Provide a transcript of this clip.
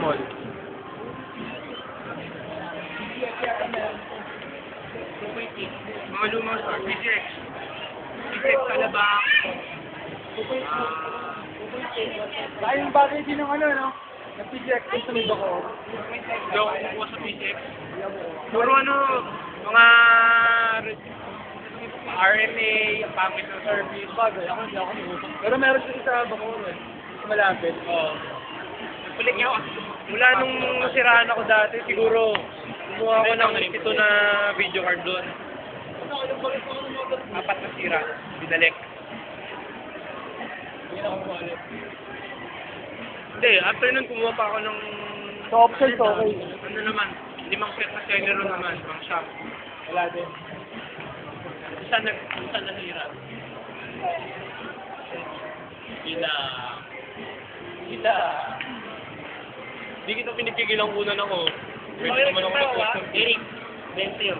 Bacol. Mga lumang store, PGX. PGX Alabang. Yung bagay din ng ano, no? Ng PGX sa may Bacol. Hindi ako kukuha sa PGX. Puro ano, mga RMA, pangit ng service. Bagay, ako hindi ako nag-usap. Pero meron siya sa Bacol, eh. Malapit. Oo. Nagpalit niya ako. Mula nung nasiraan ako dati, siguro kumuha ako ng ito na video card doon. 4 na sira. Binalik. Hindi, after nun kumuha pa ako ng... Sa options, okay. Ano naman, 5 set na Celeron naman, pang shop. Wala din. Isa nasira. Kita. Hindi kita pinipigil ang una ako. Pwede naman ako mag-post ng Eric. 20 yun.